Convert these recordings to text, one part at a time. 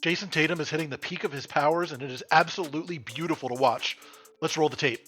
Jayson Tatum is hitting the peak of his powers, and it is absolutely beautiful to watch. Let's roll the tape.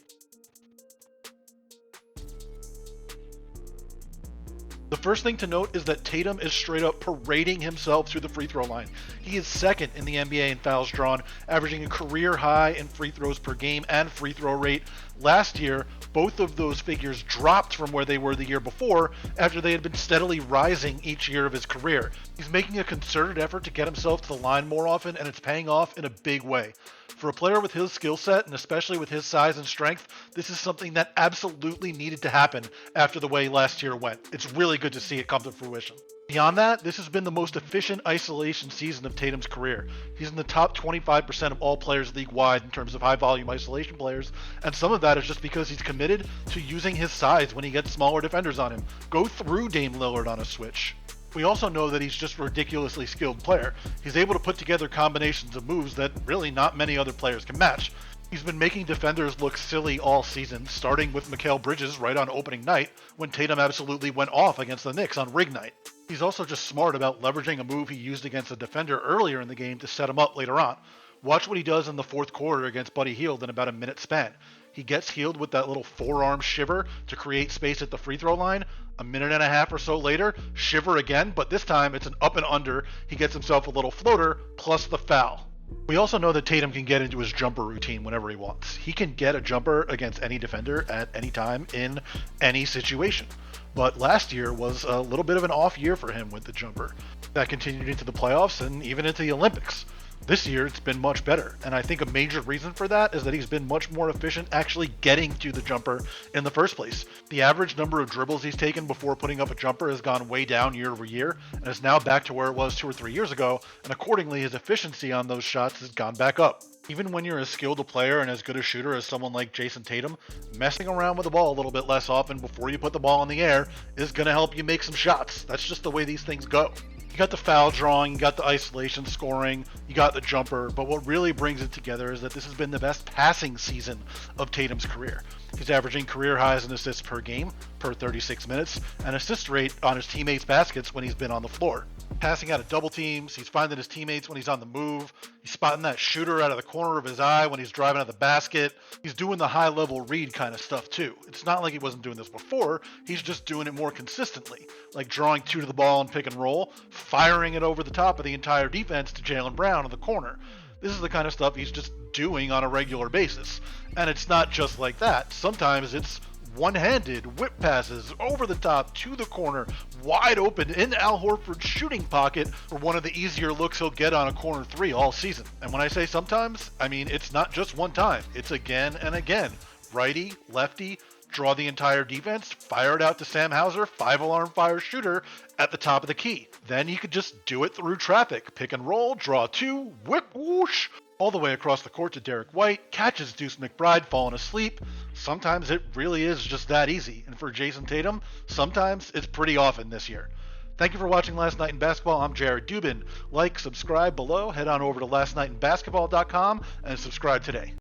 The first thing to note is that Tatum is straight up parading himself through the free throw line. He is second in the NBA in fouls drawn, averaging a career high in free throws per game and free throw rate. Last year, both of those figures dropped from where they were the year before after they had been steadily rising each year of his career. He's making a concerted effort to get himself to the line more often, and it's paying off in a big way. For a player with his skill set, and especially with his size and strength, this is something that absolutely needed to happen after the way last year went. It's really good to see it come to fruition. Beyond that, this has been the most efficient isolation season of Tatum's career. He's in the top 25% of all players league-wide in terms of high-volume isolation players, and some of that is just because he's committed to using his size when he gets smaller defenders on him. Go through Dame Lillard on a switch. We also know that he's just a ridiculously skilled player. He's able to put together combinations of moves that really not many other players can match. He's been making defenders look silly all season, starting with Mikal Bridges right on opening night when Tatum absolutely went off against the Knicks on rig night. He's also just smart about leveraging a move he used against a defender earlier in the game to set him up later on. Watch what he does in the fourth quarter against Buddy Hield in about a minute span. He gets Hield with that little forearm shiver to create space at the free throw line. A minute and a half or so later, shiver again, but this time it's an up and under. He gets himself a little floater plus the foul. We also know that Tatum can get into his jumper routine whenever he wants. He can get a jumper against any defender at any time in any situation. But last year was a little bit of an off year for him with the jumper. That continued into the playoffs and even into the Olympics. This year, it's been much better, and I think a major reason for that is that he's been much more efficient actually getting to the jumper in the first place. The average number of dribbles he's taken before putting up a jumper has gone way down year over year, and is now back to where it was 2 or 3 years ago, and accordingly, his efficiency on those shots has gone back up. Even when you're as skilled a player and as good a shooter as someone like Jayson Tatum, messing around with the ball a little bit less often before you put the ball in the air is going to help you make some shots. That's just the way these things go. You got the foul drawing, you got the isolation scoring, you got the jumper, but what really brings it together is that this has been the best passing season of Tatum's career. He's averaging career highs in assists per game, per 36 minutes, and assist rate on his teammates' baskets when he's been on the floor. Passing out of double teams, he's finding his teammates when he's on the move, he's spotting that shooter out of the corner of his eye when he's driving at the basket. He's doing the high-level read kind of stuff too. It's not like he wasn't doing this before, he's just doing it more consistently, like drawing two to the ball and pick and roll, firing it over the top of the entire defense to Jaylen Brown in the corner. This is the kind of stuff he's just doing on a regular basis. And it's not just like that. Sometimes it's one-handed whip passes over the top to the corner, wide open in Al Horford's shooting pocket for one of the easier looks he'll get on a corner three all season. And when I say sometimes, I mean it's not just one time. It's again and again. Righty, lefty, draw the entire defense, fire it out to Sam Hauser, 5-alarm fire shooter at the top of the key. Then you could just do it through traffic. Pick and roll, draw two, whip, whoosh, all the way across the court to Derek White, catches Deuce McBride falling asleep. Sometimes it really is just that easy. And for Jayson Tatum, sometimes it's pretty often this year. Thank you for watching Last Night in Basketball. I'm Jared Dubin. Like, subscribe below, head on over to lastnightinbasketball.com and subscribe today.